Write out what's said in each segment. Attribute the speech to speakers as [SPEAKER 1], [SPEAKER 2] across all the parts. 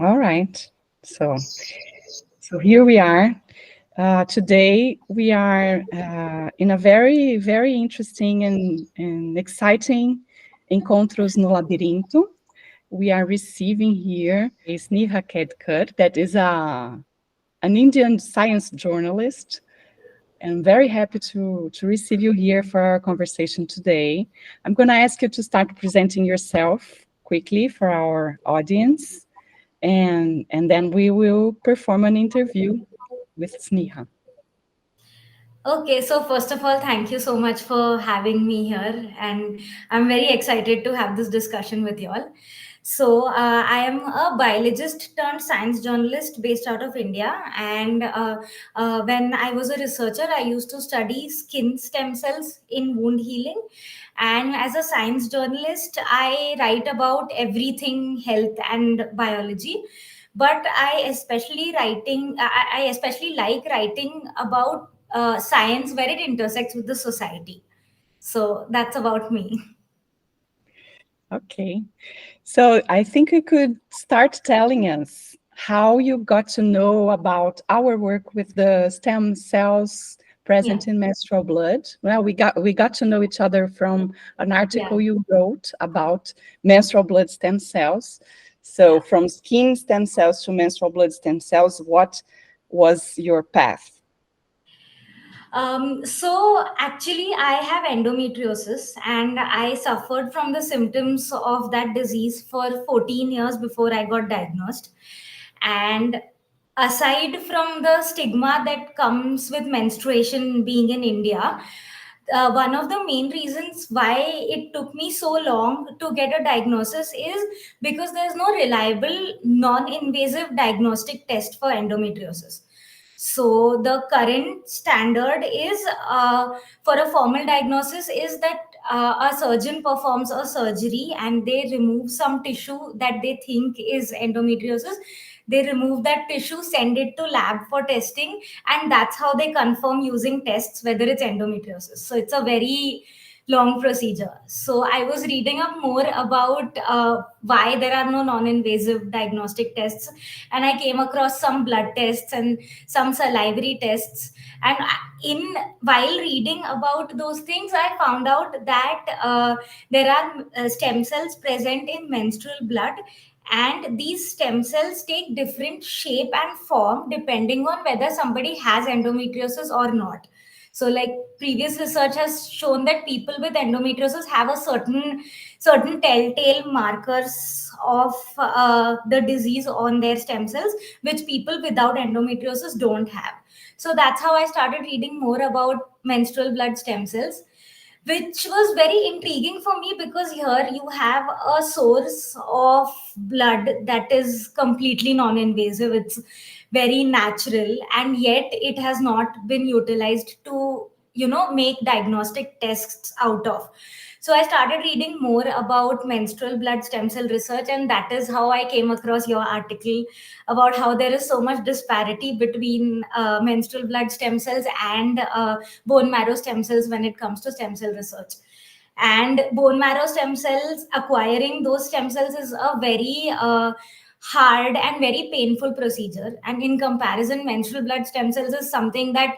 [SPEAKER 1] All right. So, so here we are. Today we are in a very, very interesting and exciting Encontros no Labirinto. We are receiving here a Sneha Khedkar, that is an Indian science journalist. I'm very happy to receive you here for our conversation today. I'm going to ask you to start presenting yourself quickly for our audience, and then we will perform an interview with Sneha.
[SPEAKER 2] Okay, so first of all, thank you so much for having me here, and I'm very excited to have this discussion with you all. So, I am a biologist turned science journalist based out of India, and when I was a researcher, I used to study skin stem cells in wound healing. And as a science journalist, I write about everything health and biology, but I especially like writing about science where it intersects with the society. So that's about me.
[SPEAKER 1] Okay. So I think you could start telling us how you got to know about our work with the stem cells
[SPEAKER 2] Yeah,
[SPEAKER 1] present in menstrual blood. Well, we got to know each other from an
[SPEAKER 2] yeah,
[SPEAKER 1] article you wrote about menstrual blood stem cells. So
[SPEAKER 2] yeah.
[SPEAKER 1] from skin stem cells to menstrual blood stem cells, what was your path?
[SPEAKER 2] So actually, I have endometriosis, and I suffered from the symptoms of that disease for 14 years before I got diagnosed. And aside from the stigma that comes with menstruation being in India, one of the main reasons why it took me so long to get a diagnosis is because there's no reliable non-invasive diagnostic test for endometriosis. So the current standard is, for a formal diagnosis, is that a surgeon performs a surgery and they remove some tissue that they think is endometriosis. They remove that tissue, send it to lab for testing, and that's how they confirm using tests whether it's endometriosis. So it's a very long procedure. So I was reading up more about why there are no non-invasive diagnostic tests, and I came across some blood tests and some salivary tests. And in while reading about those things, I found out that there are stem cells present in menstrual blood, and these stem cells take different shape and form depending on whether somebody has endometriosis or not. So like previous research has shown that people with endometriosis have a certain telltale markers of the disease on their stem cells, which people without endometriosis don't have. So that's how I started reading more about menstrual blood stem cells, which was very intriguing for me because here you have a source of blood that is completely non-invasive. It's very natural, and yet it has not been utilized to make diagnostic tests out of. So I started reading more about menstrual blood stem cell research, and that is how I came across your article about how there is so much disparity between menstrual blood stem cells and bone marrow stem cells when it comes to stem cell research. And bone marrow stem cells, acquiring those stem cells is a very hard and very painful procedure, and in comparison menstrual blood stem cells is something that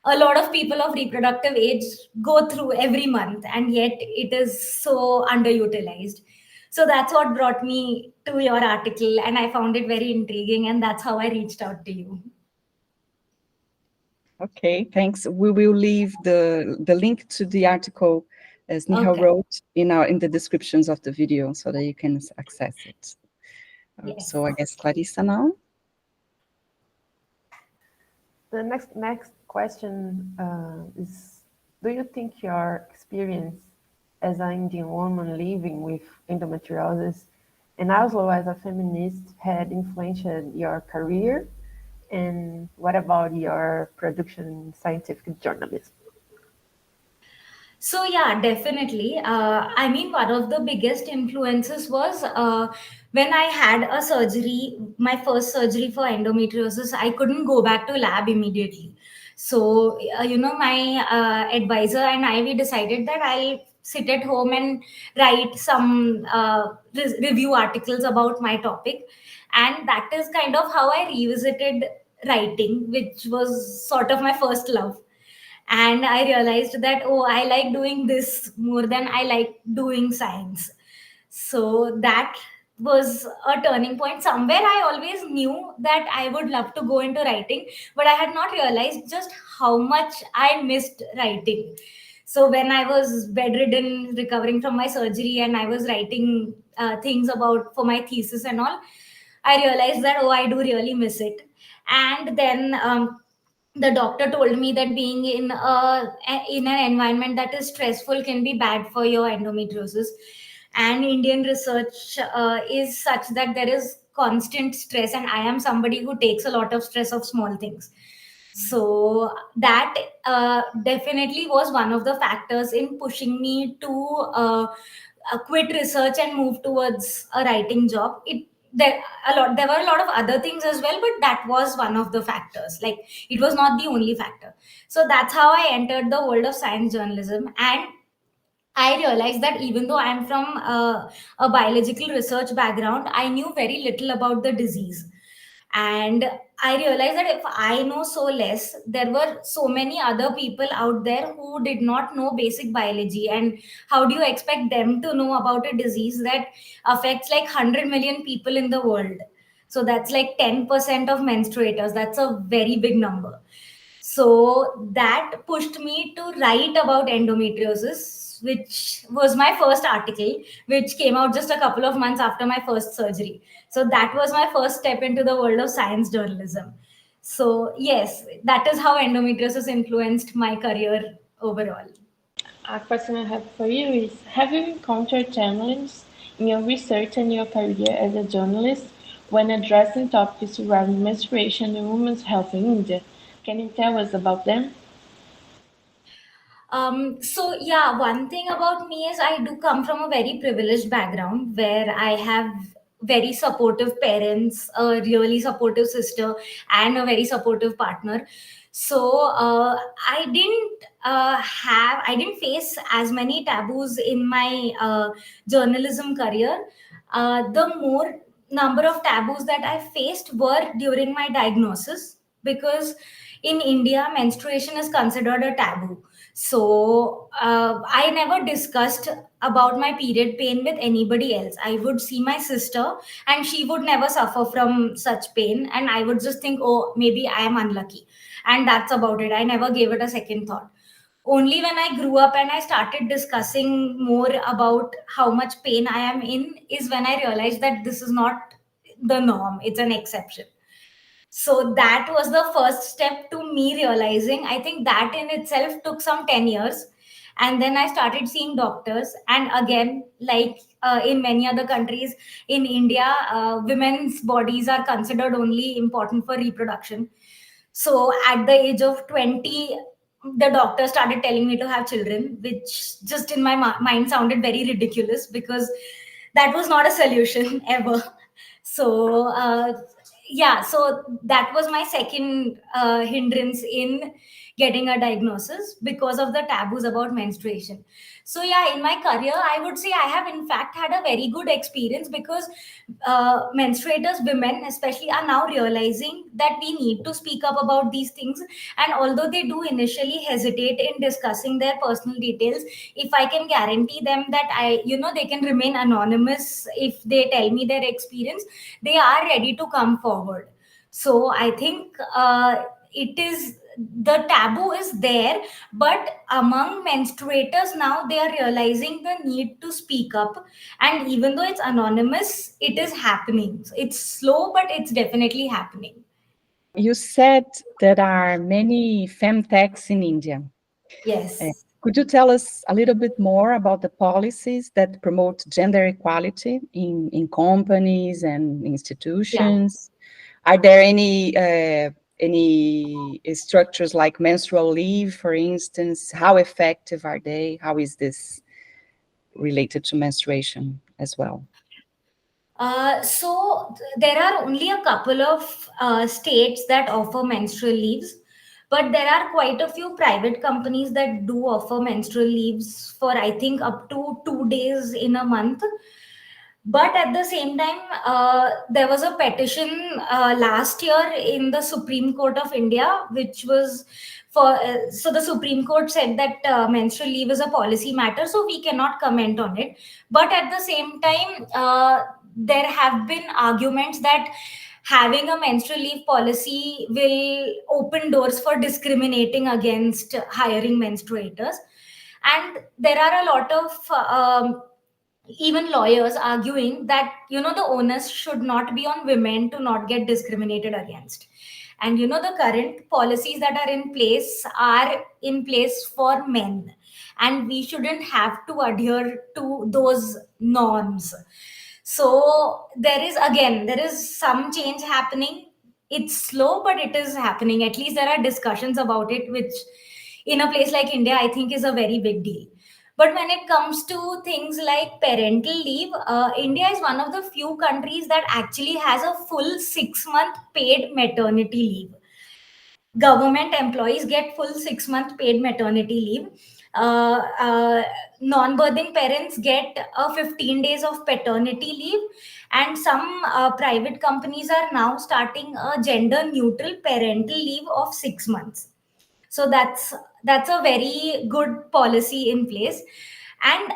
[SPEAKER 2] a lot of people of reproductive age go through every month, and yet it is so underutilized. So that's what brought me to your article, and I found it very intriguing, and that's how I reached out to you.
[SPEAKER 1] Okay, thanks. We will leave the link to the article as Neha
[SPEAKER 2] Okay.
[SPEAKER 1] wrote in the descriptions of the video so that you can access it.
[SPEAKER 2] Yes.
[SPEAKER 1] So I guess Clarissa now.
[SPEAKER 3] The next question is: do you think your experience as an Indian woman living with endometriosis and also as a feminist had influenced your career? And what about your production in scientific journalism?
[SPEAKER 2] So yeah, definitely. I mean, one of the biggest influences was when I had a surgery, my first surgery for endometriosis. I couldn't go back to lab immediately. So my advisor and I, we decided that I'll sit at home and write some review articles about my topic. And that is kind of how I revisited writing, which was sort of my first love. And I realized that, oh, I like doing this more than I like doing science. So that was a turning point. Somewhere I always knew that I would love to go into writing, but I had not realized just how much I missed writing. So when I was bedridden, recovering from my surgery, and I was writing things about for my thesis and all, I realized that, oh, I do really miss it. And then the doctor told me that being in an environment that is stressful can be bad for your endometriosis. And Indian research is such that there is constant stress, and I am somebody who takes a lot of stress of small things. So that definitely was one of the factors in pushing me to quit research and move towards a writing job. There were a lot of other things as well, but that was one of the factors. Like, it was not the only factor. So that's how I entered the world of science journalism. And I realized that even though I'm from a biological research background, I knew very little about the disease. And I realized that if I know so less, there were so many other people out there who did not know basic biology. And how do you expect them to know about a disease that affects like 100 million people in the world? So that's like 10% of menstruators. That's a very big number. So that pushed me to write about endometriosis, which was my first article, which came out just a couple of months after my first surgery. So that was my first step into the world of science journalism. So, yes, that is how endometriosis influenced my career overall.
[SPEAKER 4] A question I have for you is, have you encountered challenges in your research and your career as a journalist when addressing topics around menstruation and women's health in India? Can you tell us about them?
[SPEAKER 2] So yeah, one thing about me is I do come from a very privileged background where I have very supportive parents, a really supportive sister, and a very supportive partner. So I didn't face as many taboos in my journalism career. The more number of taboos that I faced were during my diagnosis, because in India, menstruation is considered a taboo. So I never discussed about my period pain with anybody else. I would see my sister, and she would never suffer from such pain, and I would just think, oh, maybe I am unlucky, and that's about it. I never gave it a second thought. Only when I grew up and I started discussing more about how much pain I am in is when I realized that this is not the norm, it's an exception. So that was the first step to me realizing. I think that in itself took some 10 years. And then I started seeing doctors. And again, like in many other countries, in India, women's bodies are considered only important for reproduction. So at the age of 20, the doctor started telling me to have children, which just in my mind sounded very ridiculous, because that was not a solution ever. So yeah, so that was my second hindrance in getting a diagnosis, because of the taboos about menstruation. So yeah, in my career, I would say I have in fact had a very good experience, because menstruators, women especially, are now realizing that we need to speak up about these things. And although they do initially hesitate in discussing their personal details, if I can guarantee them that they can remain anonymous if they tell me their experience, they are ready to come forward. So I think it is the taboo is there, but among menstruators now, they are realizing the need to speak up. And even though it's anonymous, it is happening. So it's slow, but it's definitely happening.
[SPEAKER 1] You said there are many femtechs in India.
[SPEAKER 2] Yes.
[SPEAKER 1] Could you tell us a little bit more about the policies that promote gender equality in companies and
[SPEAKER 2] Yeah.
[SPEAKER 1] institutions? Are there any structures like menstrual leave, for instance? How effective are they? How is this related to menstruation as well?
[SPEAKER 2] There are only a couple of states that offer menstrual leaves, but there are quite a few private companies that do offer menstrual leaves for, I think, up to 2 days in a month. But at the same time, there was a petition last year in the Supreme Court of India, which was so the Supreme Court said that menstrual leave is a policy matter, so we cannot comment on it. But at the same time, there have been arguments that having a menstrual leave policy will open doors for discriminating against hiring menstruators. And there are a lot of even lawyers arguing that the onus should not be on women to not get discriminated against. And the current policies that are in place for men, and we shouldn't have to adhere to those norms. So there is some change happening. It's slow, but it is happening. At least there are discussions about it, which in a place like India I think is a very big deal. But when it comes to things like parental leave, India is one of the few countries that actually has a full 6-month paid maternity leave. Government employees get full 6-month paid maternity leave. Non-birthing parents get 15 days of paternity leave, and some private companies are now starting a gender neutral parental leave of 6 months. So that's a very good policy in place. And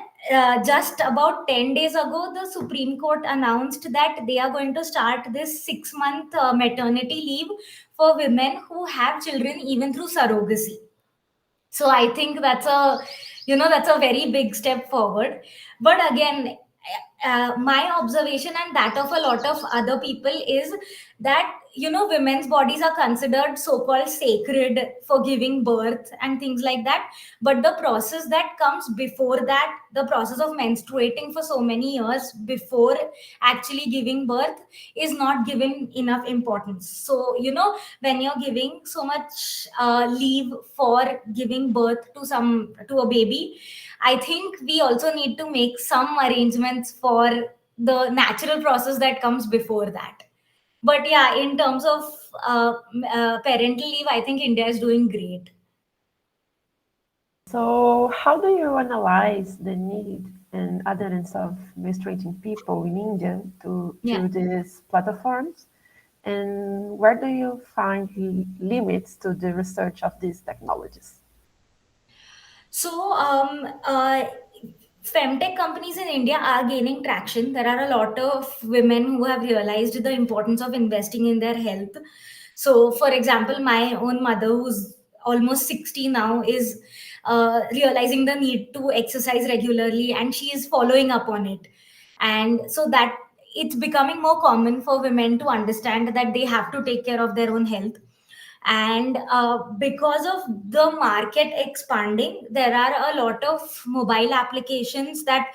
[SPEAKER 2] just about 10 days ago, the Supreme Court announced that they are going to start this 6-month maternity leave for women who have children even through surrogacy. So I think that's a very big step forward. But again, my observation and that of a lot of other people is that women's bodies are considered so-called sacred for giving birth and things like that. But the process that comes before that, the process of menstruating for so many years before actually giving birth, is not given enough importance. So when you're giving so much leave for giving birth to a baby, I think we also need to make some arrangements for the natural process that comes before that. But yeah, in terms of parental leave, I think India is doing great.
[SPEAKER 3] So, how do you analyze the need and adherence of menstruating people in India to these platforms? And where do you find limits to the research of these technologies?
[SPEAKER 2] So, femtech companies in India are gaining traction. There are a lot of women who have realized the importance of investing in their health. So, for example, my own mother, who's almost 60 now, is realizing the need to exercise regularly, and she is following up on it. And so that it's becoming more common for women to understand that they have to take care of their own health. And because of the market expanding, there are a lot of mobile applications that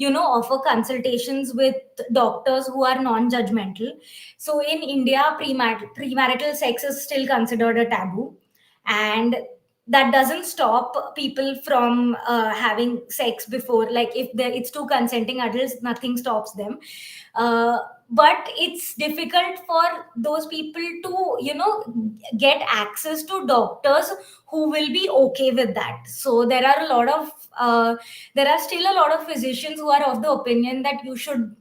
[SPEAKER 2] offer consultations with doctors who are non-judgmental. So in India, premarital sex is still considered a taboo, and that doesn't stop people from having sex before. Like if it's two consenting adults, nothing stops them. But it's difficult for those people to get access to doctors who will be okay with that. So there are still a lot of physicians who are of the opinion that you should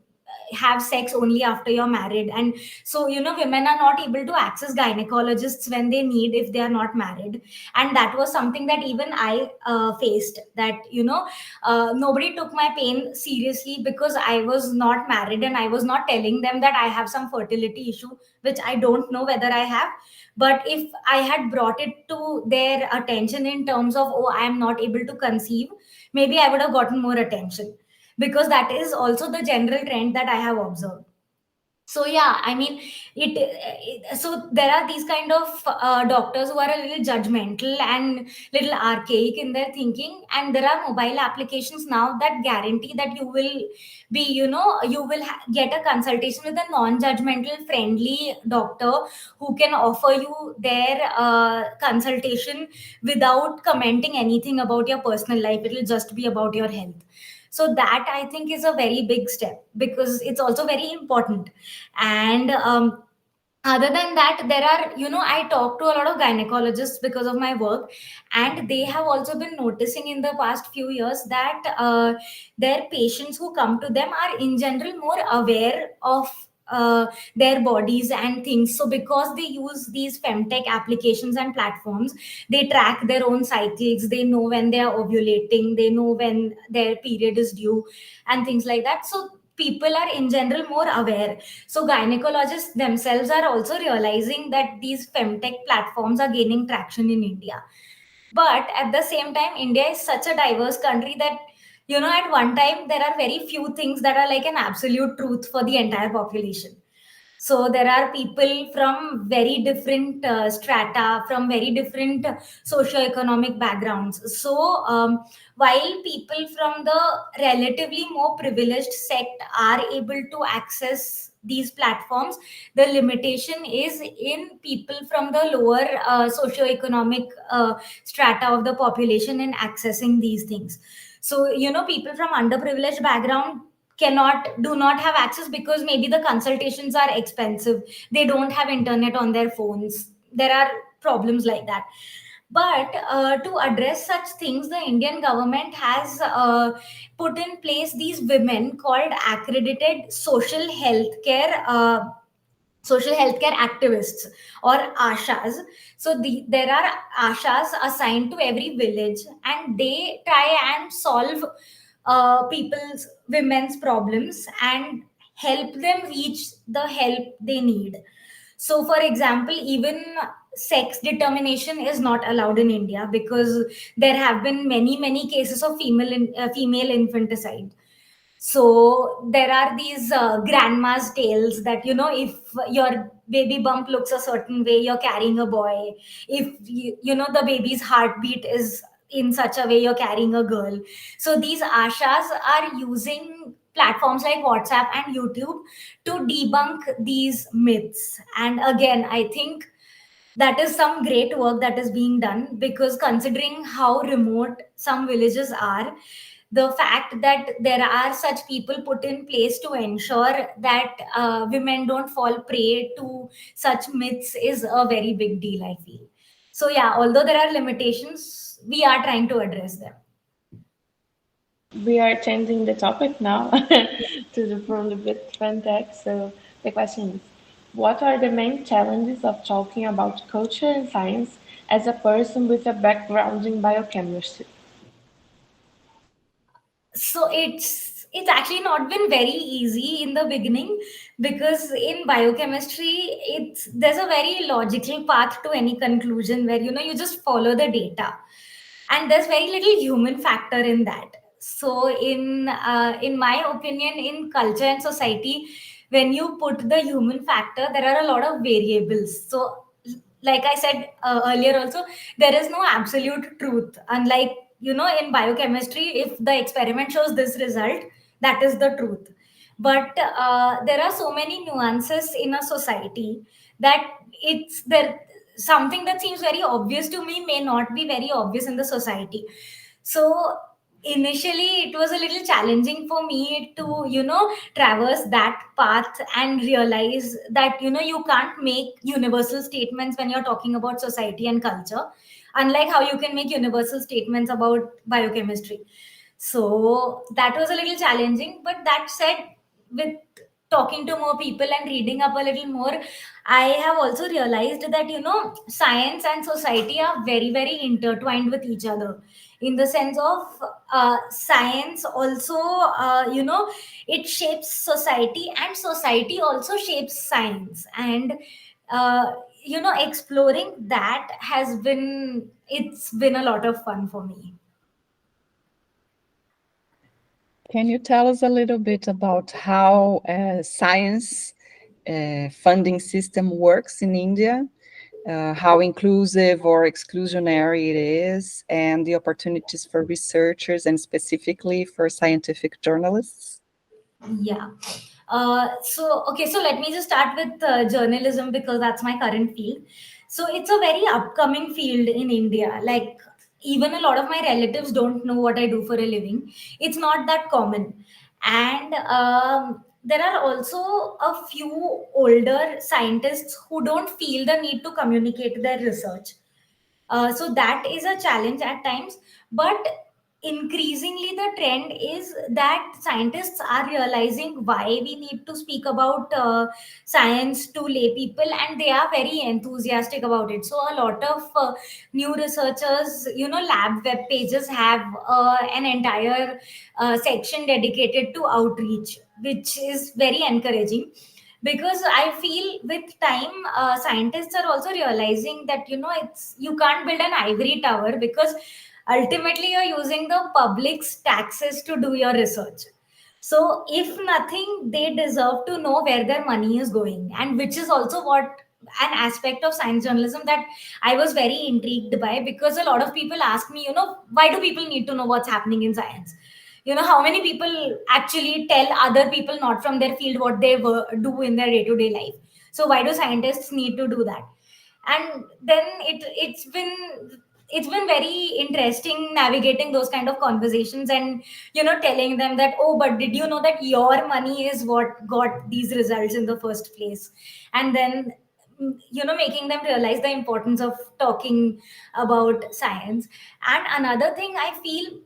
[SPEAKER 2] have sex only after you're married. And so women are not able to access gynecologists when they need, if they are not married. And that was something that even I faced, that nobody took my pain seriously because I was not married, and I was not telling them that I have some fertility issue which I don't know whether I have. But if I had brought it to their attention in terms of, oh, I am not able to conceive, maybe I would have gotten more attention, because that is also the general trend that I have observed. So yeah, I mean, so there are these kind of doctors who are a little judgmental and little archaic in their thinking, and there are mobile applications now that guarantee that you will be, get a consultation with a non-judgmental, friendly doctor who can offer you their consultation without commenting anything about your personal life. It will just be about your health. So that I think is a very big step, because it's also very important. And Other than that, there are, I talk to a lot of gynecologists because of my work, and they have also been noticing in the past few years that their patients who come to them are in general more aware of their bodies and things. So because they use these femtech applications and platforms, they track their own cycles, they know when they are ovulating, they know when their period is due, and things like that. So people are in general more aware. So gynecologists themselves are also realizing that these femtech platforms are gaining traction in India. But at the same time, India is such a diverse country that, at one time, there are very few things that are like an absolute truth for the entire population. So there are people from very different strata, from very different socio-economic backgrounds. So while people from the relatively more privileged sect are able to access these platforms, the limitation is in people from the lower socio-economic strata of the population in accessing these things. So, people from underprivileged background do not have access because maybe the consultations are expensive, they don't have internet on their phones, there are problems like that. But to address such things, the Indian government has put in place these women called accredited social healthcare activists, or ashas. So there are ashas assigned to every village, and they try and solve women's problems and help them reach the help they need. So for example, even sex determination is not allowed in India because there have been many cases of female infanticide. So there are these grandma's tales that, if your baby bump looks a certain way, you're carrying a boy. If the baby's heartbeat is in such a way, you're carrying a girl. So these ashas are using platforms like WhatsApp and YouTube to debunk these myths. And again, I think that is some great work that is being done, because considering how remote some villages are, the fact that there are such people put in place to ensure that women don't fall prey to such myths is a very big deal, I feel. So yeah, although there are limitations, we are trying to address them.
[SPEAKER 4] We are changing the topic now from the bit fintech. So the question is, what are the main challenges of talking about culture and science as a person with a background in biochemistry?
[SPEAKER 2] So it's actually not been very easy in the beginning, because in biochemistry there's a very logical path to any conclusion where, you just follow the data, and there's very little human factor in that. So in my opinion, in culture and society, when you put the human factor, there are a lot of variables. So like I said earlier also, there is no absolute truth. Unlike, in biochemistry, if the experiment shows this result, that is the truth. But there are so many nuances in a society that it's there. Something that seems very obvious to me may not be very obvious in the society. So initially it was a little challenging for me to, traverse that path and realize that, you can't make universal statements when you're talking about society and culture, unlike how you can make universal statements about biochemistry. So that was a little challenging. But that said, with talking to more people and reading up a little more, I have also realized that, science and society are very intertwined with each other, in the sense of science also, it shapes society, and society also shapes science. And uh, exploring that it's been a lot of fun for me.
[SPEAKER 1] Can you tell us a little bit about how science funding system works in India? How inclusive or exclusionary it is, and the opportunities for researchers and specifically for scientific journalists?
[SPEAKER 2] Yeah. So let me just start with journalism, because that's my current field. So it's a very upcoming field in India. Like, even a lot of my relatives don't know what I do for a living. It's not that common. And there are also a few older scientists who don't feel the need to communicate their research. So that is a challenge at times. But increasingly, the trend is that scientists are realizing why we need to speak about science to lay people, and they are very enthusiastic about it. So a lot of new researchers, lab web pages have an entire section dedicated to outreach, which is very encouraging, because I feel with time scientists are also realizing that it's you can't build an ivory tower, because ultimately you're using the public's taxes to do your research. So if nothing, they deserve to know where their money is going, and which is also what an aspect of science journalism that I was very intrigued by, because a lot of people ask me, why do people need to know what's happening in science? How many people actually tell other people not from their field what they do in their day-to-day life? So why do scientists need to do that? And then it's been very interesting navigating those kind of conversations, and telling them that, oh, but did you know that your money is what got these results in the first place? And then making them realize the importance of talking about science. And another thing I feel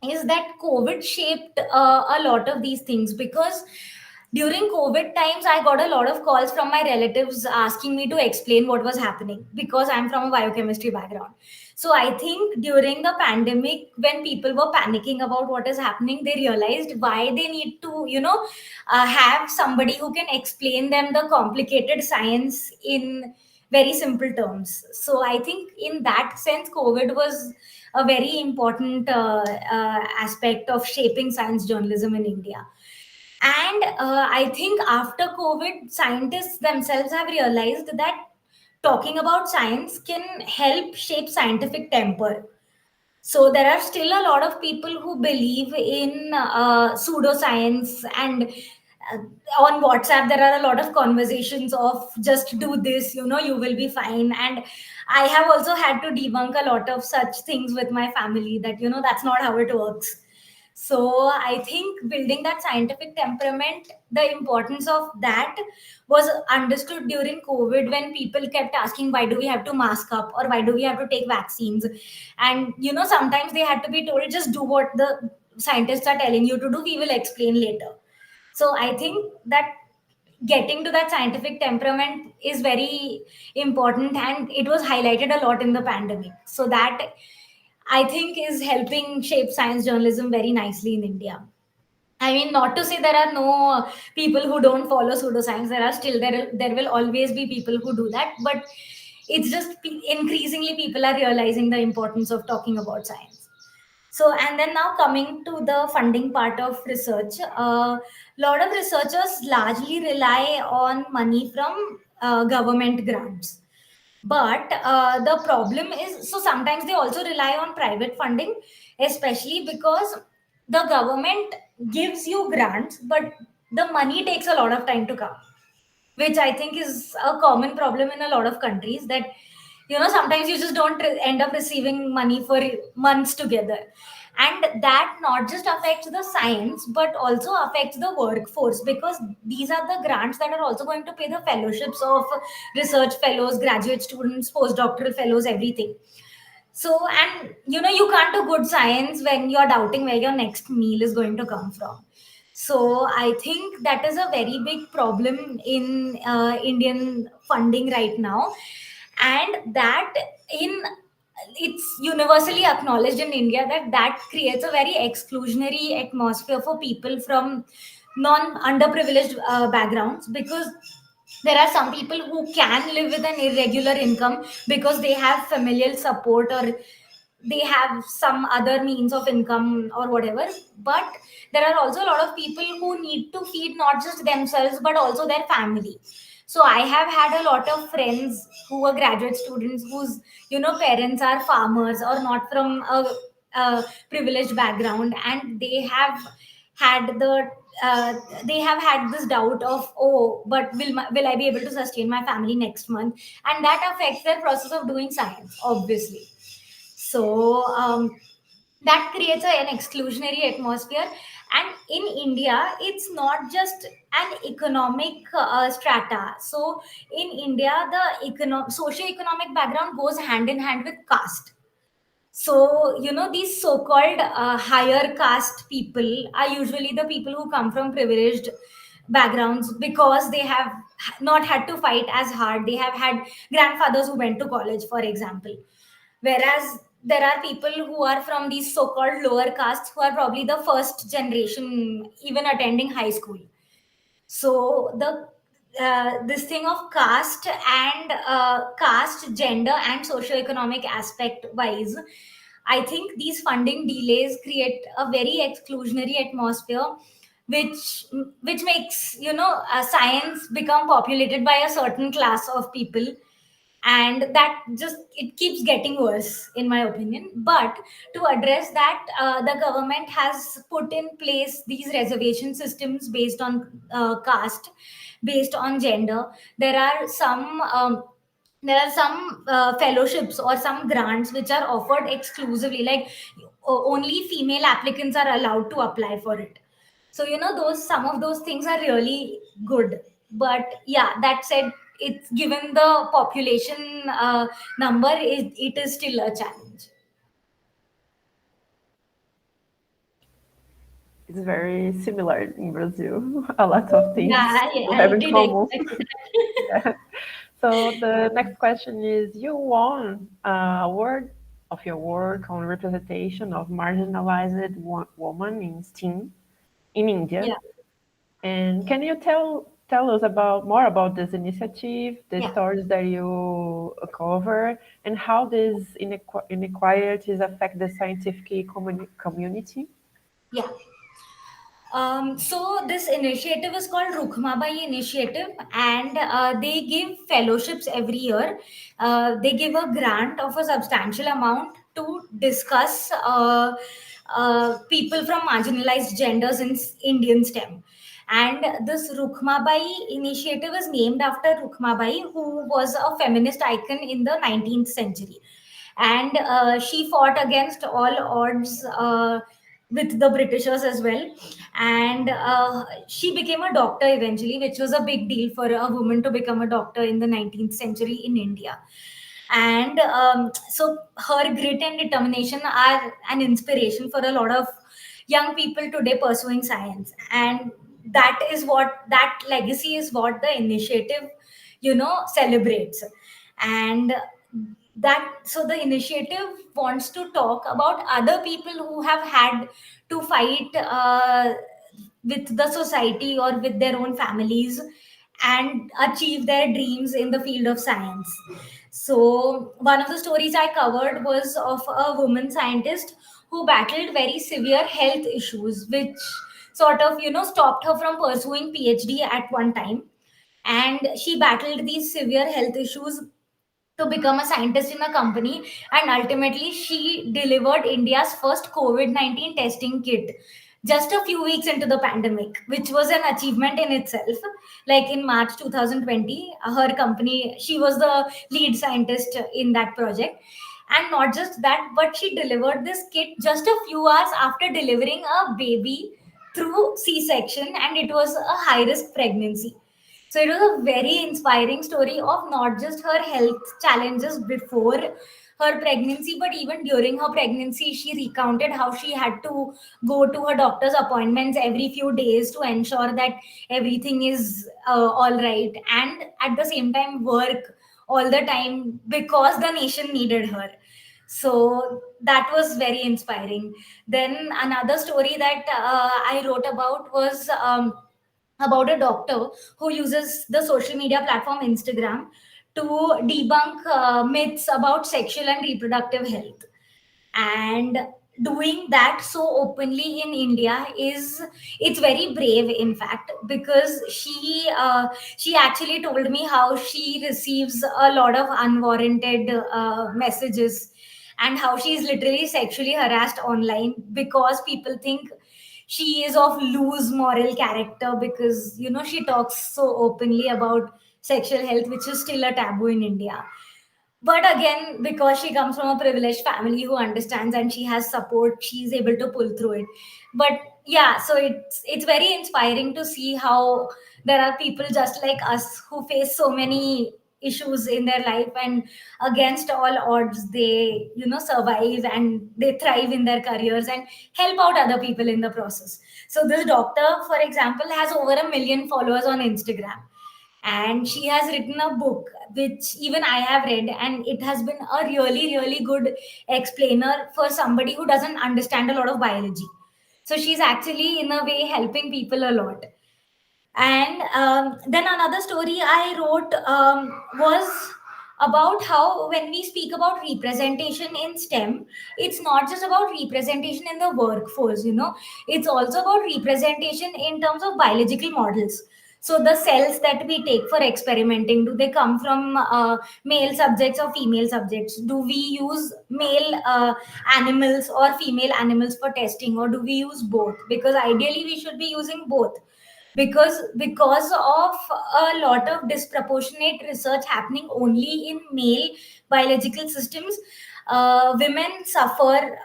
[SPEAKER 2] is that COVID shaped a lot of these things, because during COVID times, I got a lot of calls from my relatives asking me to explain what was happening, because I'm from a biochemistry background. So I think during the pandemic, when people were panicking about what is happening, they realized why they need to, have somebody who can explain them the complicated science in very simple terms. So I think in that sense, COVID was a very important aspect of shaping science journalism in India. And I think after COVID, scientists themselves have realized that talking about science can help shape scientific temper. So there are still a lot of people who believe in pseudoscience, and uh, on WhatsApp there are a lot of conversations of just do this, you will be fine. And I have also had to debunk a lot of such things with my family, that that's not how it works. So I think building that scientific temperament, the importance of that was understood during COVID, when people kept asking, why do we have to mask up, or why do we have to take vaccines? And sometimes they had to be told, just do what the scientists are telling you to do, we will explain later. So I think that getting to that scientific temperament is very important, and it was highlighted a lot in the pandemic. So that, I think, is helping shape science journalism very nicely in India. I mean, not to say there are no people who don't follow pseudoscience. There are still there will always be people who do that, but it's just increasingly people are realizing the importance of talking about science. So, and then now coming to the funding part of research, a lot of researchers largely rely on money from government grants. But the problem is, so sometimes they also rely on private funding, especially because the government gives you grants, but the money takes a lot of time to come, which I think is a common problem in a lot of countries, that sometimes you just don't end up receiving money for months together. And that not just affects the science, but also affects the workforce, because these are the grants that are also going to pay the fellowships of research fellows, graduate students, postdoctoral fellows, everything. So, and you can't do good science when you're doubting where your next meal is going to come from. So I think that is a very big problem in Indian funding right now. And that, in it's universally acknowledged in India, that that creates a very exclusionary atmosphere for people from non underprivileged backgrounds, because there are some people who can live with an irregular income because they have familial support, or they have some other means of income or whatever. But there are also a lot of people who need to feed not just themselves but also their family. So I have had a lot of friends who are graduate students whose parents are farmers or not from a privileged background, and had the they have had this doubt of, oh, but will I be able to sustain my family next month? And that affects their process of doing science, obviously. So that creates an exclusionary atmosphere. And in India, it's not just and economic strata. So in India, the socio-economic background goes hand in hand with caste. So, these so called higher caste people are usually the people who come from privileged backgrounds because they have not had to fight as hard. They have had grandfathers who went to college, for example. Whereas there are people who are from these so called lower castes who are probably the first generation even attending high school. So the this thing of caste, gender, and socioeconomic aspect wise, I think these funding delays create a very exclusionary atmosphere, which which makes science become populated by a certain class of people, and that just it keeps getting worse in my opinion. But to address that, the government has put in place these reservation systems based on caste, based on gender. There are some fellowships or some grants which are offered exclusively, like only female applicants are allowed to apply for it. So those some of those things are really good. But yeah, that said, it's given the population number, it is still a challenge.
[SPEAKER 3] It's very similar in Brazil. A lot of things
[SPEAKER 2] Yeah,
[SPEAKER 3] we
[SPEAKER 2] I
[SPEAKER 3] have in
[SPEAKER 2] did
[SPEAKER 3] common.
[SPEAKER 2] expect that.
[SPEAKER 3] Yeah. So the next question is: you won an award of your work on representation of marginalized women in STEAM in India.
[SPEAKER 2] Yeah,
[SPEAKER 3] And can you tell us more about this initiative, the
[SPEAKER 2] yeah,
[SPEAKER 3] stories that you cover, and how these inequalities affect the scientific community?
[SPEAKER 2] yeah. So this initiative is called Rukhmabai Initiative, and they give fellowships every year. They give a grant of a substantial amount to discuss people from marginalized genders in Indian STEM. And this Rukhmabai initiative is named after Rukhmabai, who was a feminist icon in the 19th century. And she fought against all odds with the Britishers as well. And she became a doctor eventually, which was a big deal for a woman to become a doctor in the 19th century in India. And so her grit and determination are an inspiration for a lot of young people today pursuing science. And that legacy is what the initiative celebrates. And that so the initiative wants to talk about other people who have had to fight with the society or with their own families and achieve their dreams in the field of science. So one of the stories I covered was of a woman scientist who battled very severe health issues, which sort of stopped her from pursuing PhD at one time. And she battled these severe health issues to become a scientist in a company, and ultimately she delivered India's first COVID-19 testing kit just a few weeks into the pandemic, which was an achievement in itself. Like in March 2020, her company, she was the lead scientist in that project. And not just that, but she delivered this kit just a few hours after delivering a baby through C-section, and it was a high risk pregnancy. So it was a very inspiring story of not just her health challenges before her pregnancy, but even during her pregnancy, she recounted how she had to go to her doctor's appointments every few days to ensure that everything is all right, and at the same time, work all the time because the nation needed her. So that was very inspiring. Then another story that I wrote about was about a doctor who uses the social media platform Instagram to debunk myths about sexual and reproductive health. And doing that so openly in India is it's very brave, in fact, because she actually told me how she receives a lot of unwarranted messages, and how she is literally sexually harassed online because people think she is of loose moral character, because she talks so openly about sexual health, which is still a taboo in India. But again, because she comes from a privileged family who understands and she has support, she's able to pull through it. But yeah, so it's very inspiring to see how there are people just like us who face so many issues in their life, and against all odds they survive and they thrive in their careers and help out other people in the process. So this doctor, for example, has over 1 million followers on Instagram, and she has written a book which even I have read, and it has been a really really good explainer for somebody who doesn't understand a lot of biology. So she's actually in a way helping people a lot. And then another story I wrote was about how when we speak about representation in STEM, it's not just about representation in the workforce, it's also about representation in terms of biological models. So the cells that we take for experimenting, do they come from male subjects or female subjects? Do we use male animals or female animals for testing, or do we use both? Because ideally we should be using both, because of a lot of disproportionate research happening only in male biological systems. Women suffer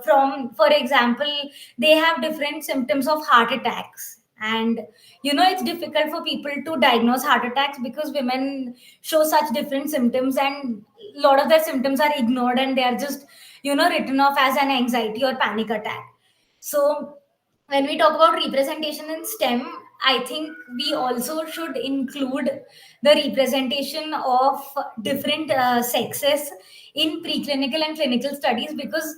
[SPEAKER 2] from, for example, they have different symptoms of heart attacks, and it's difficult for people to diagnose heart attacks because women show such different symptoms, and a lot of their symptoms are ignored and they are just written off as an anxiety or panic attack. So when we talk about representation in STEM, I think we also should include the representation of different sexes in preclinical and clinical studies, because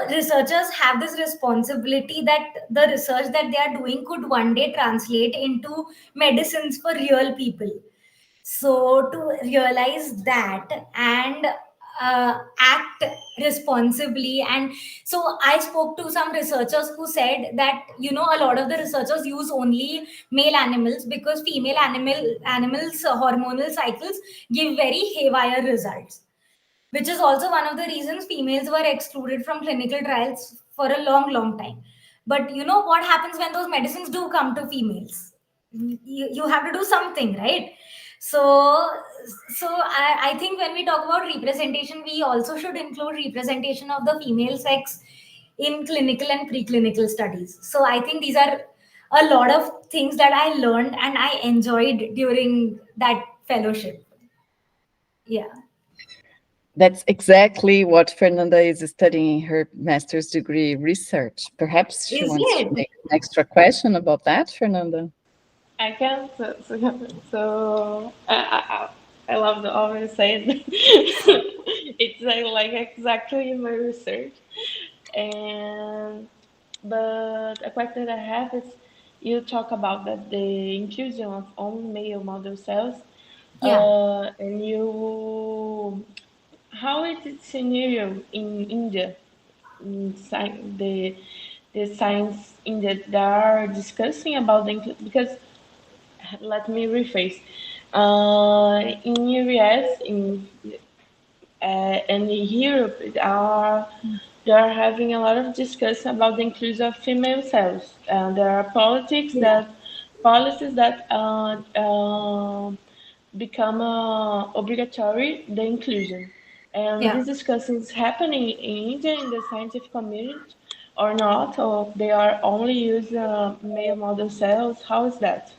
[SPEAKER 2] researchers have this responsibility that the research that they are doing could one day translate into medicines for real people. So to realize that and act responsibly. And so I spoke to some researchers who said that a lot of the researchers use only male animals because female animals hormonal cycles give very haywire results, which is also one of the reasons females were excluded from clinical trials for a long long time. But what happens when those medicines do come to females? You have to do something, right? So I think when we talk about representation, we also should include representation of the female sex in clinical and preclinical studies. So I think these are a lot of things that I learned and I enjoyed during that fellowship. Yeah.
[SPEAKER 1] That's exactly what Fernanda is studying in her master's degree research. Perhaps she
[SPEAKER 2] Is
[SPEAKER 1] wants to
[SPEAKER 2] it?
[SPEAKER 1] make an extra question about that, Fernanda.
[SPEAKER 4] I can. I love the always saying it's like exactly my research. And but a question I have is, you talk about that the inclusion of own male model cells,
[SPEAKER 2] Yeah.
[SPEAKER 4] and you, how is it scenario in India, in the science in that they are discussing about because let me rephrase. In US, and in Europe, they are having a lot of discussion about the inclusion of female cells. There are
[SPEAKER 2] Yeah.
[SPEAKER 4] policies that become obligatory the inclusion. And
[SPEAKER 2] Yeah.
[SPEAKER 4] this discussion is happening in India in the scientific community or not, or they are only use male model cells. How is that?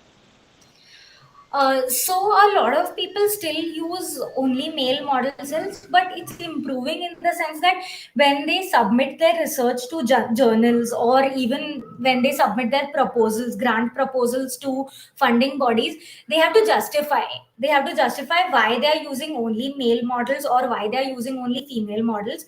[SPEAKER 2] So a lot of people still use only male model cells, but it's improving in the sense that when they submit their research to journals, or even when they submit their proposals, grant proposals to funding bodies, they have to justify. They have to justify why they are using only male models or why they are using only female models.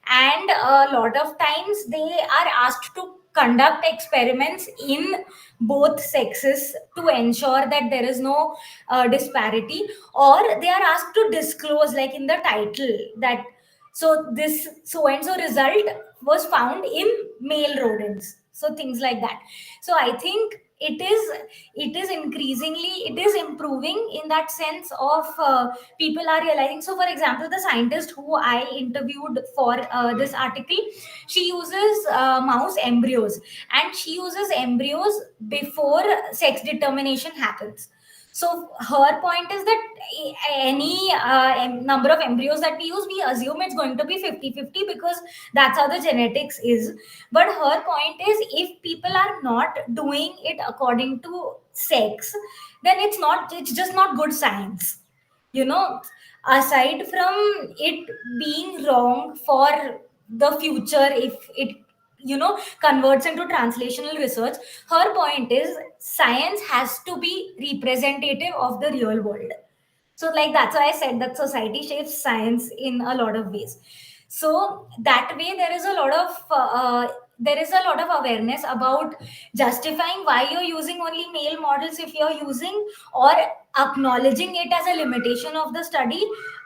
[SPEAKER 2] And a lot of times they are asked to conduct experiments in both sexes to ensure that there is no disparity, or they are asked to disclose, like in the title, that so this so and so result was found in male rodents, so things like that. So I think it is increasingly, it is improving in that sense of people are realizing. So for example, the scientist who I interviewed for this article, she uses mouse embryos, and she uses embryos before sex determination happens. So her point is that any number of embryos that we use, we assume it's going to be 50-50 because that's how the genetics is. But her point is, if people are not doing it according to sex, then it's just not good science. You know, aside from it being wrong for the future, if it, you know, converts into translational research, her point is science has to be representative of the real world. So like that's why I said that society shapes science in a lot of ways. So that way there is a lot of awareness about justifying why you're using only male models, if you're using, or acknowledging it as a limitation of the study.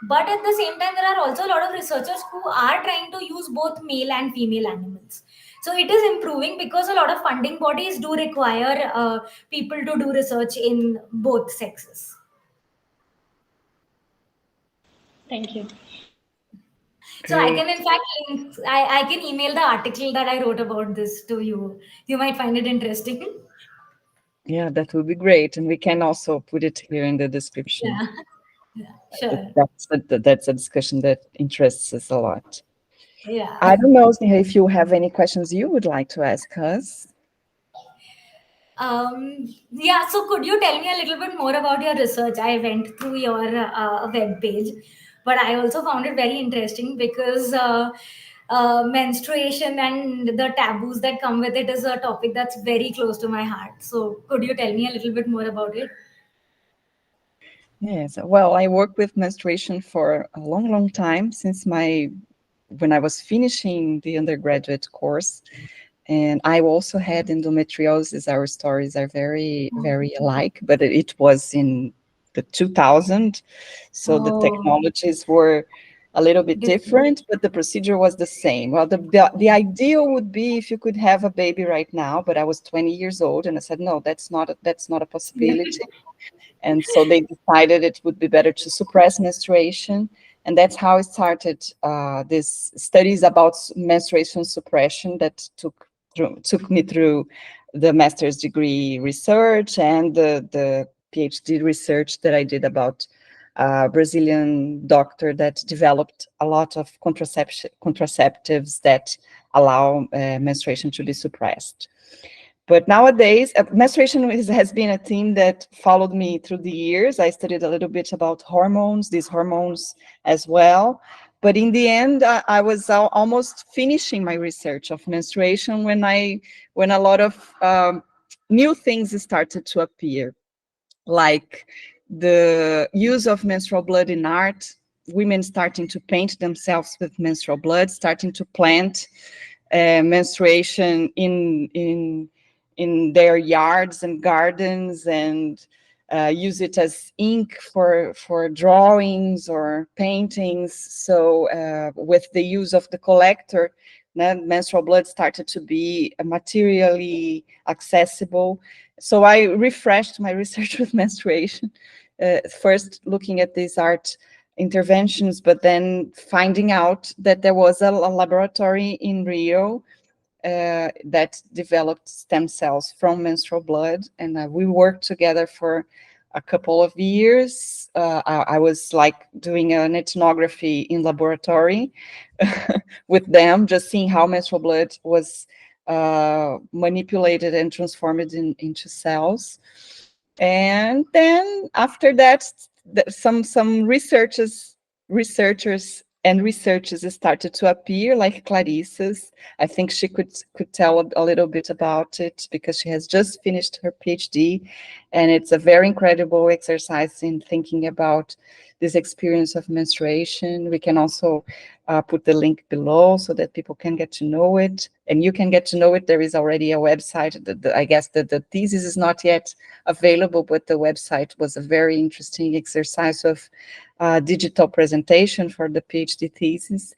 [SPEAKER 2] But at the same time, there are also a lot of researchers who are trying to use both male and female animals. So it is improving because a lot of funding bodies do require people to do research in both sexes.
[SPEAKER 4] Thank you.
[SPEAKER 2] So I can, in fact, I can email the article that I wrote about this to you. You might find it interesting.
[SPEAKER 1] Yeah, that would be great. And we can also put it here in the description.
[SPEAKER 2] Yeah, sure.
[SPEAKER 1] That's a discussion that interests us a lot.
[SPEAKER 2] Yeah.
[SPEAKER 1] I don't know, Sneha, if you have any questions you would like to ask us.
[SPEAKER 2] Yeah, so could you tell me a little bit more about your research? I went through your web page, but I also found it very interesting because menstruation and the taboos that come with it is a topic that's very close to my heart. So could you tell me a little bit more about it?
[SPEAKER 1] Yes, well, I worked with menstruation for a long, long time since when I was finishing the undergraduate course. And I also had endometriosis. Our stories are very, very alike, but it was in the 2000. So the
[SPEAKER 2] Oh,
[SPEAKER 1] technologies were a little bit different, but the procedure was the same. Well, the ideal would be if you could have a baby right now, but I was 20 years old and I said, no, that's not a possibility. And so they decided it would be better to suppress menstruation. And that's how it started, these studies about menstruation suppression that took me through the master's degree research and the PhD research that I did about a Brazilian doctor that developed a lot of contraceptives that allow menstruation to be suppressed. But nowadays, menstruation has been a theme that followed me through the years. I studied a little bit about hormones, these hormones as well. But in the end, I was almost finishing my research of menstruation when a lot of new things started to appear, like the use of menstrual blood in art, women starting to paint themselves with menstrual blood, starting to plant menstruation in their yards and gardens, and use it as ink for drawings or paintings. So with the use of the collector, then menstrual blood started to be materially accessible. So I refreshed my research with menstruation, first looking at these art interventions, but then finding out that there was a laboratory in Rio that developed stem cells from menstrual blood, and we worked together for a couple of years. I was like doing an ethnography in laboratory with them, just seeing how menstrual blood was manipulated and transformed into cells. And then after that, some researchers and researchers started to appear, like Clarissa's. I think she could tell a little bit about it because she has just finished her PhD, and it's a very incredible exercise in thinking about this experience of menstruation. We can also put the link below so that people can get to know it, and you can get to know it. There is already a website. I guess the thesis is not yet available, but the website was a very interesting exercise of digital presentation for the PhD thesis.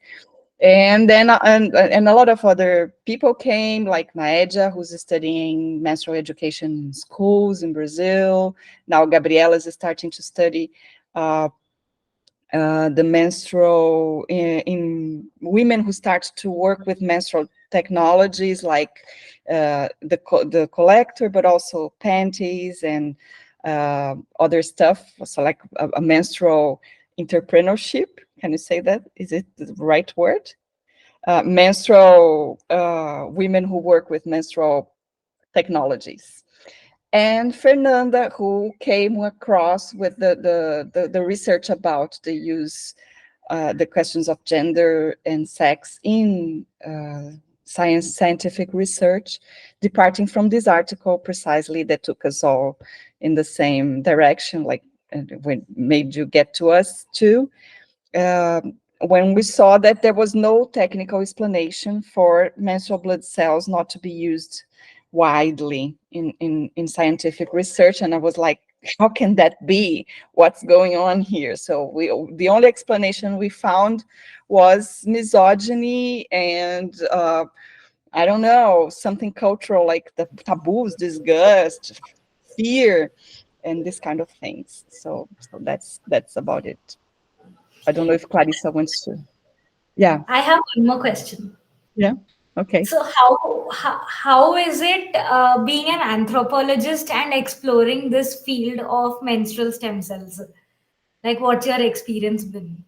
[SPEAKER 1] And then and a lot of other people came, like Maeja, who's studying menstrual education in schools in Brazil. Now Gabriela is starting to study the menstrual in women who start to work with menstrual technologies, like the collector, but also panties and other stuff, so like a menstrual entrepreneurship. Can you say that? Is it the right word? Menstrual women who work with menstrual technologies. And Fernanda, who came across with the research about the use, the questions of gender and sex in scientific research, departing from this article precisely that took us all in the same direction, like when made you get to us too. When we saw that there was no technical explanation for menstrual blood cells not to be used widely in scientific research, and I was like, how can that be? What's going on here? So the only explanation we found was misogyny and I don't know, something cultural like the taboos, disgust, fear, and this kind of things. So that's about it. I don't know if Clarissa wants to. Yeah.
[SPEAKER 2] I have one more question.
[SPEAKER 1] Yeah. Okay.
[SPEAKER 2] So how is it being an anthropologist and exploring this field of menstrual stem cells? Like, what's your experience been?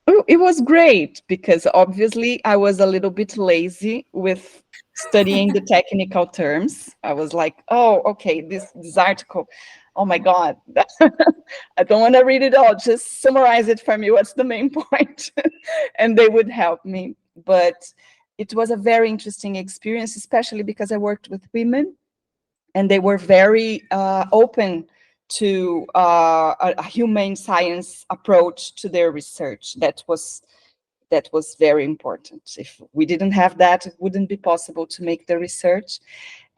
[SPEAKER 1] Oh, it was great because obviously I was a little bit lazy with studying the technical terms. I was like, oh, okay, this article, oh my God, I don't want to read it all. Just summarize it for me. What's the main point? And they would help me. But it was a very interesting experience, especially because I worked with women and they were very open to a humane science approach to their research. That was very important. If we didn't have that, it wouldn't be possible to make the research.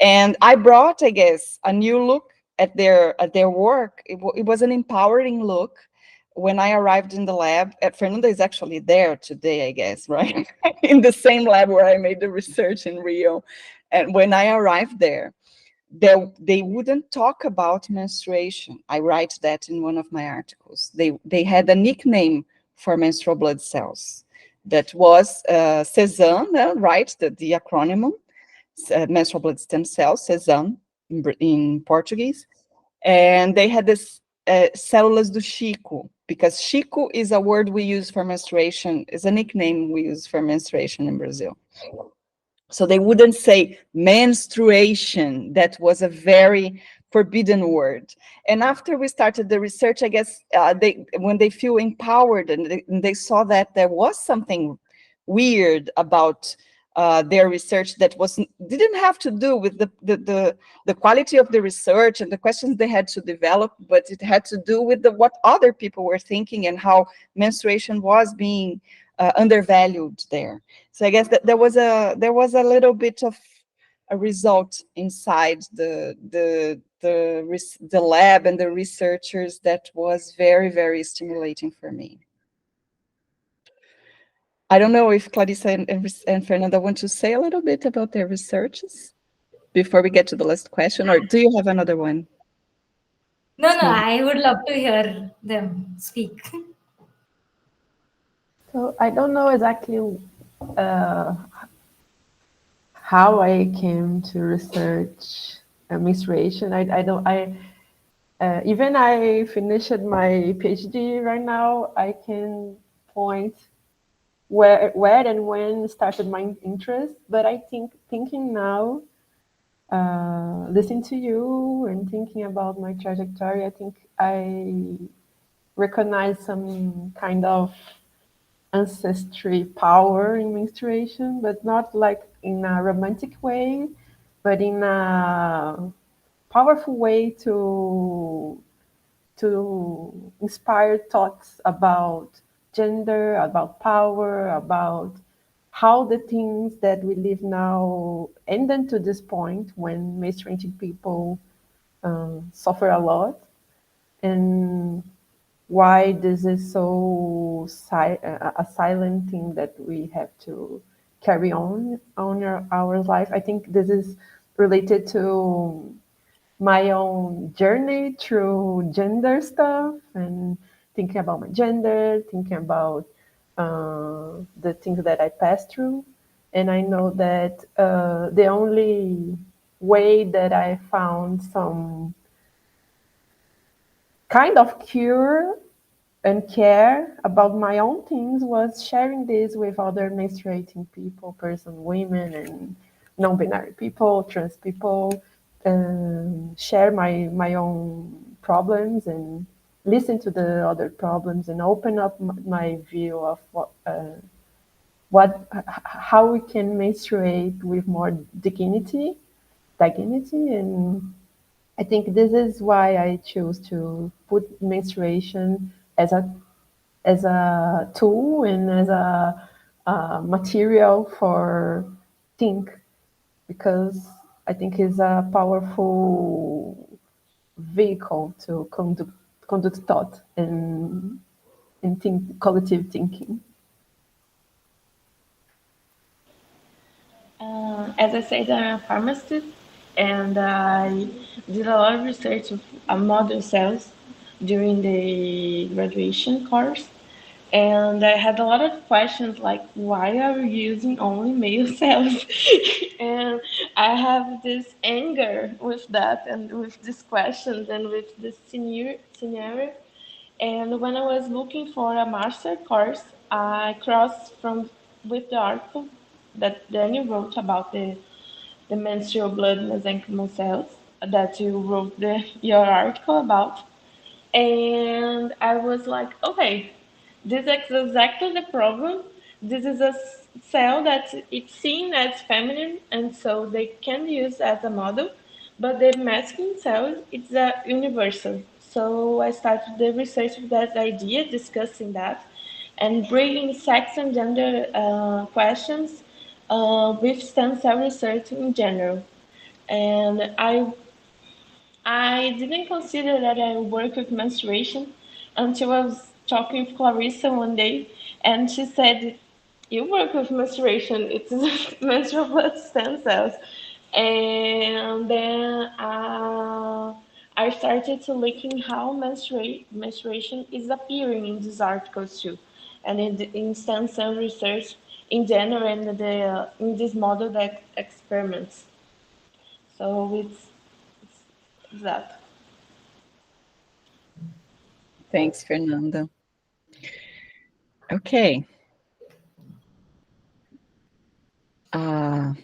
[SPEAKER 1] And I brought, I guess, a new look at their work. It was an empowering look. When I arrived in the lab, Fernanda is actually there today, I guess, right? In the same lab where I made the research in Rio. And when I arrived there, they wouldn't talk about menstruation. I write that in one of my articles. They had a nickname for menstrual blood cells that was CESAM, right? The acronym, menstrual blood stem cells, CESAM in Portuguese. And they had this células do Chico, because Chico is a word we use for menstruation, is a nickname we use for menstruation in Brazil. So they wouldn't say menstruation. That was a very forbidden word. And after we started the research, I guess when they feel empowered and they saw that there was something weird about their research that didn't have to do with the quality of the research and the questions they had to develop, but it had to do with what other people were thinking and how menstruation was being undervalued there. So I guess that there was a little bit of a result inside the lab and the researchers that was very, very stimulating for me. I don't know if Clarissa and Fernanda want to say a little bit about their researches before we get to the last question, or do you have another one?
[SPEAKER 2] No, I would love to hear them speak.
[SPEAKER 3] So I don't know exactly how I came to research menstruation. Even I finished my PhD right now, I can point where and when started my interest. But I think thinking now, listening to you and thinking about my trajectory, I think I recognize some kind of ancestry power in menstruation, but not like in a romantic way, but in a powerful way to inspire thoughts about gender, about power, about how the things that we live now ended to this point when menstruating people suffer a lot, and why this is so a silent thing that we have to carry on our life. I think this is related to my own journey through gender stuff and thinking about my gender, thinking about the things that I passed through. And I know that the only way that I found some kind of cure and care about my own things was sharing this with other menstruating people, women, and non-binary people, trans people, share my own problems and listen to the other problems and open up my view of how we can menstruate with more dignity, and I think this is why I choose to put menstruation as a tool and as a material for think, because I think it's a powerful vehicle to conduct thought and collective thinking.
[SPEAKER 4] As I said, I'm a pharmacist, and I did a lot of research of model cells during the graduation course. And I had a lot of questions like, why are we using only male cells? And I have this anger with that and with these questions and with this scenario. And when I was looking for a master course, I crossed from with the article that Daniel wrote about the menstrual blood mesenchymal cells that you wrote your article about. And I was like, okay, this is exactly the problem. This is a cell that it's seen as feminine, and so they can use as a model, but the masculine cell, it's a universal. So I started the research with that idea, discussing that, and bringing sex and gender questions with stem cell research in general. And I didn't consider that I work with menstruation until I was talking with Clarissa one day, and she said, "You work with menstruation, it's menstrual blood stem cells." And then I started to looking how menstruation is appearing in these articles too, and in stem cell research in general, and in this model that experiments. So it's that.
[SPEAKER 1] Thanks, Fernanda. Okay.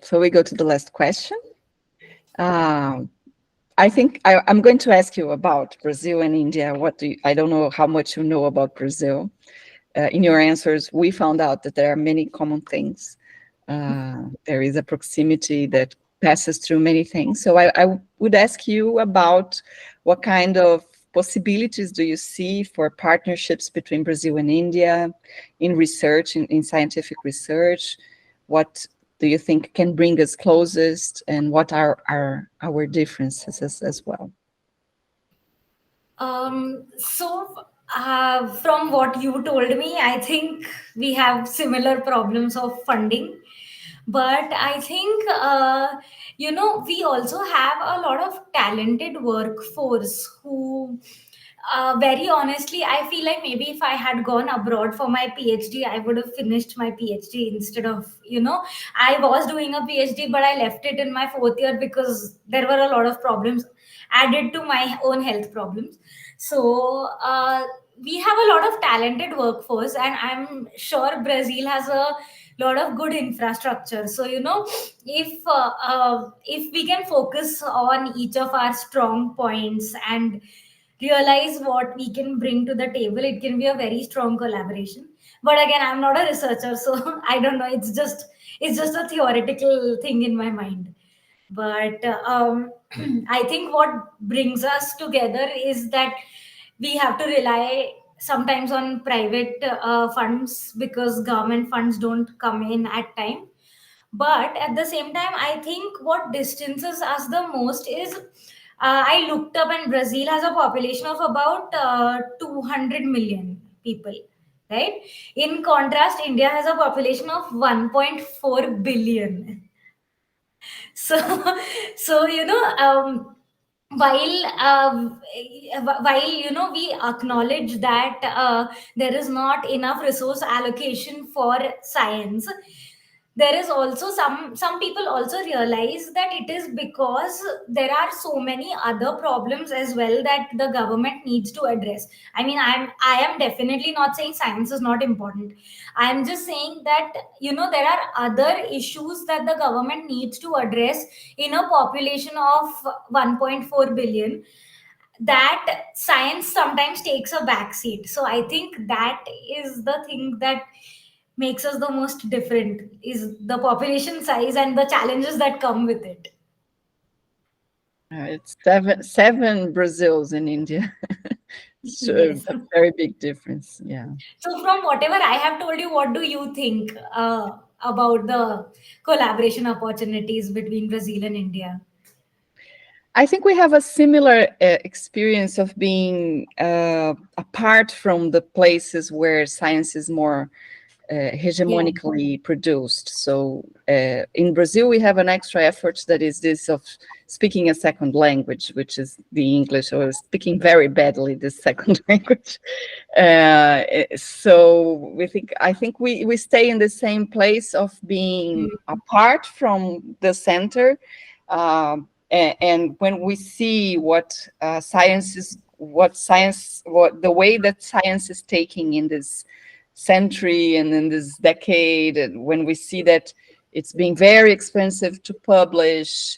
[SPEAKER 1] So we go to the last question. I think I'm going to ask you about Brazil and India. I don't know how much you know about Brazil. In your answers, we found out that there are many common things. There is a proximity that passes through many things. So I would ask you about what kind of possibilities do you see for partnerships between Brazil and India in research, in scientific research? What do you think can bring us closest, and what are our differences as well?
[SPEAKER 2] From what you told me, I think we have similar problems of funding. But I think, we also have a lot of talented workforce who, very honestly, I feel like maybe if I had gone abroad for my PhD, I would have finished my PhD instead of, I was doing a PhD, but I left it in my fourth year because there were a lot of problems added to my own health problems. So, we have a lot of talented workforce, and I'm sure Brazil has a lot of good infrastructure. So, if we can focus on each of our strong points and realize what we can bring to the table, it can be a very strong collaboration. But again, I'm not a researcher, so I don't know. It's just a theoretical thing in my mind. But I think what brings us together is that we have to rely sometimes on private funds, because government funds don't come in at time. But at the same time, I think what distances us the most is, I looked up, and Brazil has a population of about 200 million people, right? In contrast, India has a population of 1.4 billion. So so while we acknowledge that there is not enough resource allocation for science, there is also some people also realize that it is because there are so many other problems as well that the government needs to address. I mean, I am definitely not saying science is not important. I am just saying that, there are other issues that the government needs to address in a population of 1.4 billion, that science sometimes takes a backseat. So I think that is the thing that makes us the most different, is the population size and the challenges that come with it.
[SPEAKER 1] It's seven Brazils in India. So
[SPEAKER 2] Yes.
[SPEAKER 1] a very big difference. Yeah.
[SPEAKER 2] So from whatever I have told you, what do you think about the collaboration opportunities between Brazil and India?
[SPEAKER 1] I think we have a similar experience of being apart from the places where science is more hegemonically produced. So in Brazil, we have an extra effort that is this of speaking a second language, which is the English, or speaking very badly this second language. So I think we stay in the same place of being apart from the center. And when we see what the way that science is taking in this century and in this decade, and when we see that it's being very expensive to publish,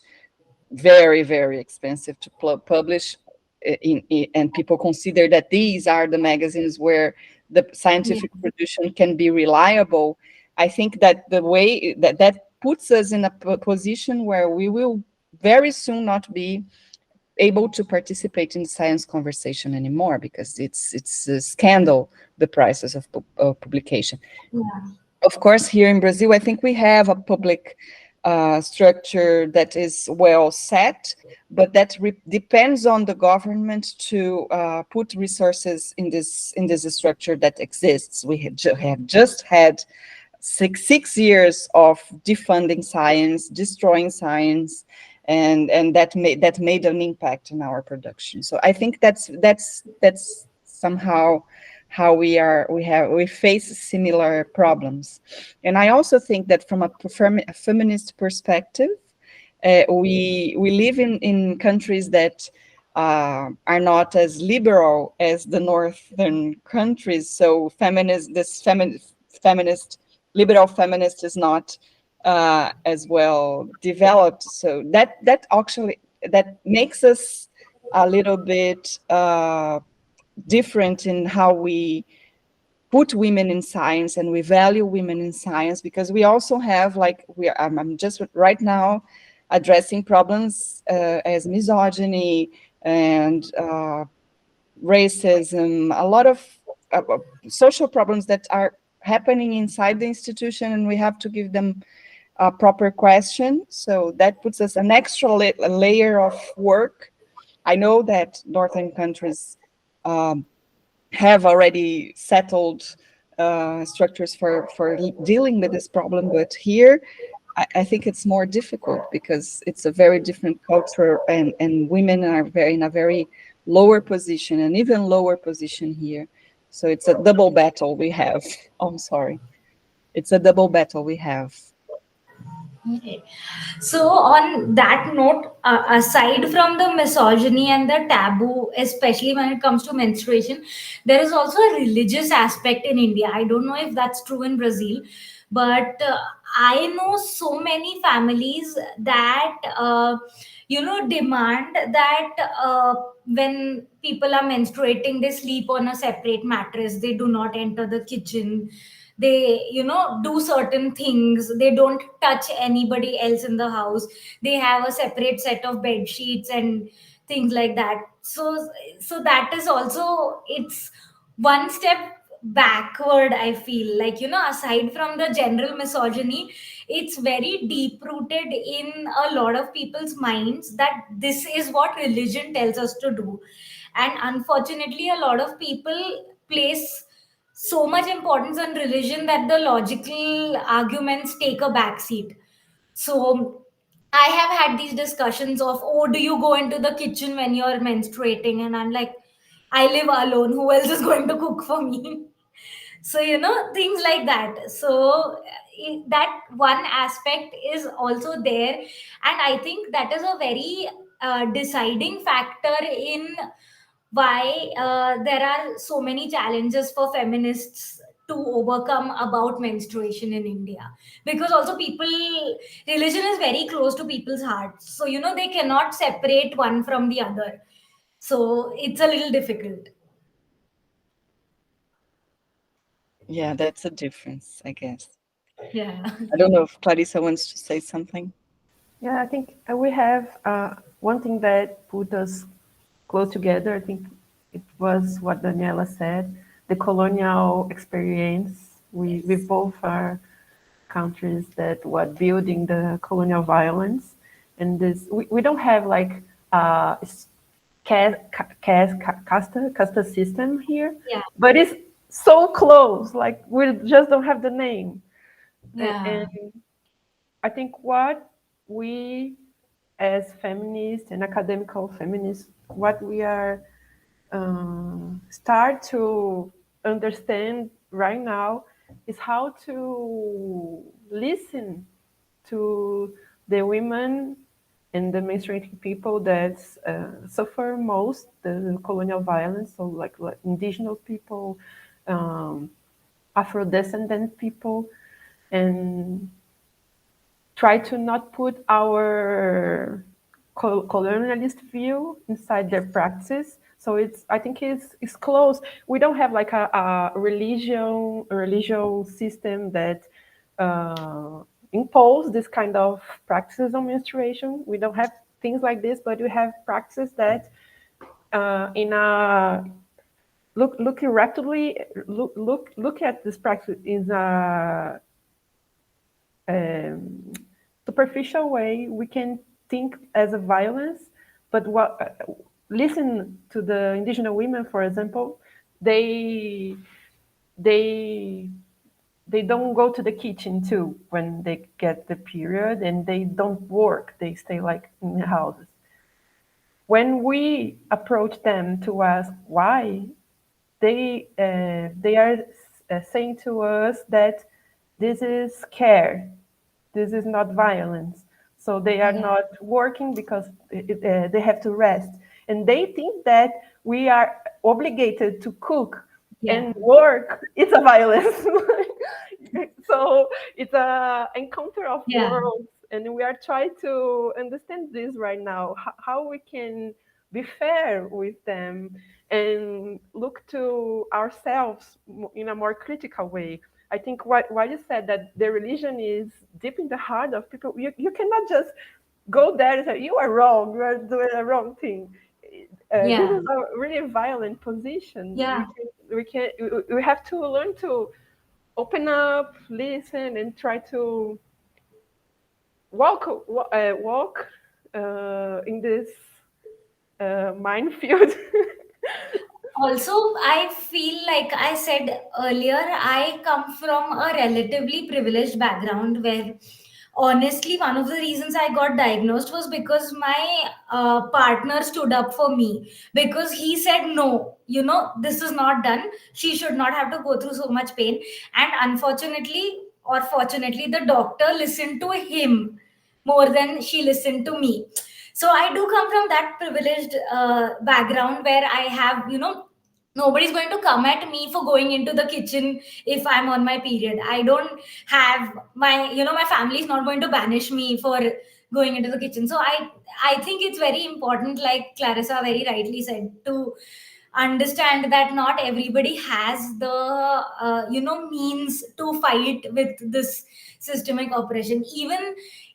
[SPEAKER 1] very, very expensive to publish, and people consider that these are the magazines where the scientific production can be reliable. I think that the way that puts us in a position where we will very soon not be able to participate in science conversation anymore, because it's a scandal, the prices of publication.
[SPEAKER 2] Yeah.
[SPEAKER 1] Of course, here in Brazil, I think we have a public structure that is well set, but that depends on the government to put resources in this structure that exists. We have just had six years of defunding science, destroying science, and that made an impact in our production. So I think that's somehow how we face similar problems. And I also think that from a feminist perspective, we live in countries that are not as liberal as the northern countries. So liberal feminist is not as well developed. So that makes us a little bit different in how we put women in science and we value women in science, because we also have I'm just right now addressing problems as misogyny and racism, a lot of social problems that are happening inside the institution, and we have to give them a proper question. So that puts us an extra layer of work. I know that northern countries have already settled structures for dealing with this problem, but here I think it's more difficult because it's a very different culture, and women are in a very lower position, and even lower position here. So it's a double battle we have. Oh, I'm sorry. It's a double battle we have.
[SPEAKER 2] Okay. So, on that note, aside from the misogyny and the taboo, especially when it comes to menstruation, there is also a religious aspect in India. I don't know if that's true in Brazil, but I know so many families that, demand that when people are menstruating, they sleep on a separate mattress, they do not enter the kitchen, they do certain things, they don't touch anybody else in the house, they have a separate set of bed sheets and things like that. So that is also, it's one step backward. I feel like, aside from the general misogyny, it's very deep rooted in a lot of people's minds that this is what religion tells us to do. And unfortunately, a lot of people place so much importance on religion that the logical arguments take a backseat. So I have had these discussions of, oh, do you go into the kitchen when you're menstruating? And I'm like, I live alone. Who else is going to cook for me? So, things like that. So that one aspect is also there, and I think that is a very deciding factor in why there are so many challenges for feminists to overcome about menstruation in India. Because also people, religion is very close to people's hearts, so they cannot separate one from the other, so it's a little difficult.
[SPEAKER 1] Yeah, that's a difference, I guess.
[SPEAKER 2] Yeah.
[SPEAKER 1] I don't know if Clarissa wants to say something.
[SPEAKER 3] Yeah, I think we have one thing that put us close together. I think it was what Daniela said, the colonial experience. We both are countries that were building the colonial violence, and this we don't have like caste system here,
[SPEAKER 2] Yeah.
[SPEAKER 3] but it's so close. Like we just don't have the name.
[SPEAKER 2] Yeah.
[SPEAKER 3] And I think what we as feminists and academical feminists, what we are start to understand right now is how to listen to the women and the menstruating people that suffer most the colonial violence, so like indigenous people, Afro-descendant people, and try to not put our colonialist view inside their practice. So I think it's close. We don't have like a religion system that impose this kind of practices on menstruation. We don't have things like this, but we have practices that in a look rapidly look at this practice in a superficial way. We can think as a violence, but listen to the indigenous women, for example, they they they don't go to the kitchen too when they get the period, and they don't work. They stay like in the houses. When we approach them to ask why, they are saying to us that this is care, this is not violence. So they are not working because they have to rest. And they think that we are obligated to cook and work. It's a violence. So it's a encounter of worlds. And we are trying to understand this right now, how we can be fair with them and look to ourselves in a more critical way. I think what you said, that the religion is deep in the heart of people. You cannot just go there and say, you are wrong, you are doing a wrong thing. This is a really violent position.
[SPEAKER 2] Yeah.
[SPEAKER 3] We have to learn to open up, listen, and try to walk in this minefield.
[SPEAKER 2] Also, I feel like I said earlier, I come from a relatively privileged background where honestly one of the reasons I got diagnosed was because my partner stood up for me, because he said no, this is not done, she should not have to go through so much pain. And unfortunately or fortunately, the doctor listened to him more than she listened to me. So I do come from that privileged background where I have, nobody's going to come at me for going into the kitchen if I'm on my period. I don't have my family is not going to banish me for going into the kitchen. So I think it's very important, like Clarissa very rightly said, to understand that not everybody has the means to fight with this systemic oppression.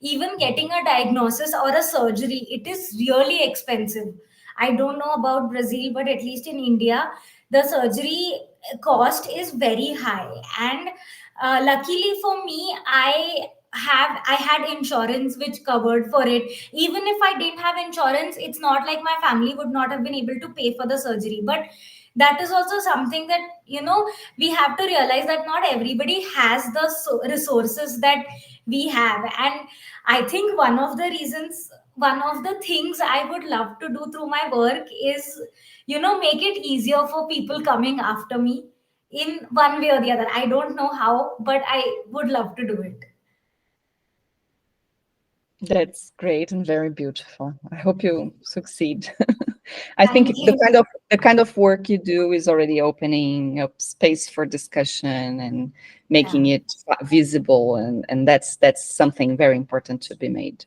[SPEAKER 2] Even getting a diagnosis or a surgery, it is really expensive. I don't know about Brazil, but at least in India, the surgery cost is very high. And luckily for me, I had insurance which covered for it. Even if I didn't have insurance, it's not like my family would not have been able to pay for the surgery. But that is also something that we have to realize, that not everybody has the resources that we have. And I think one of the things I would love to do through my work is make it easier for people coming after me. in one way or the other. I don't know how, but I would love to do it.
[SPEAKER 1] That's great and very beautiful. I hope you succeed. I think
[SPEAKER 2] Thank you.
[SPEAKER 1] the kind of work you do is already opening up space for discussion and making it visible, and that's something very important to be made.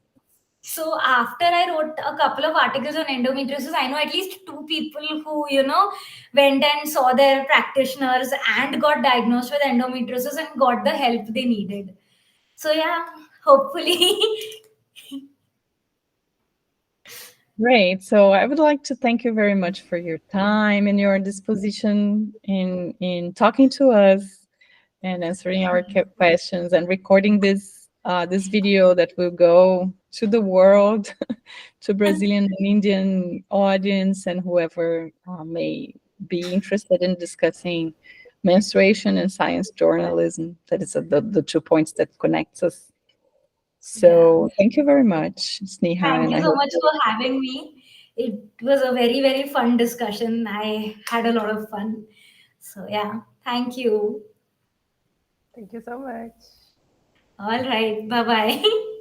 [SPEAKER 2] So after I wrote a couple of articles on endometriosis, I know at least two people who, went and saw their practitioners and got diagnosed with endometriosis and got the help they needed. So yeah, hopefully.
[SPEAKER 1] Great. So I would like to thank you very much for your time and your disposition in talking to us and answering our questions and recording this video that will go to the world, to Brazilian and Indian audience and whoever may be interested in discussing menstruation and science journalism. That is the 2 points that connects us. So thank you very much, Sneha.
[SPEAKER 2] Thank
[SPEAKER 1] And
[SPEAKER 2] you
[SPEAKER 1] I
[SPEAKER 2] so
[SPEAKER 1] hope
[SPEAKER 2] much for having me. It was a very, very fun discussion. I had a lot of fun. So yeah, thank you.
[SPEAKER 3] Thank you so much.
[SPEAKER 2] All right. Bye bye.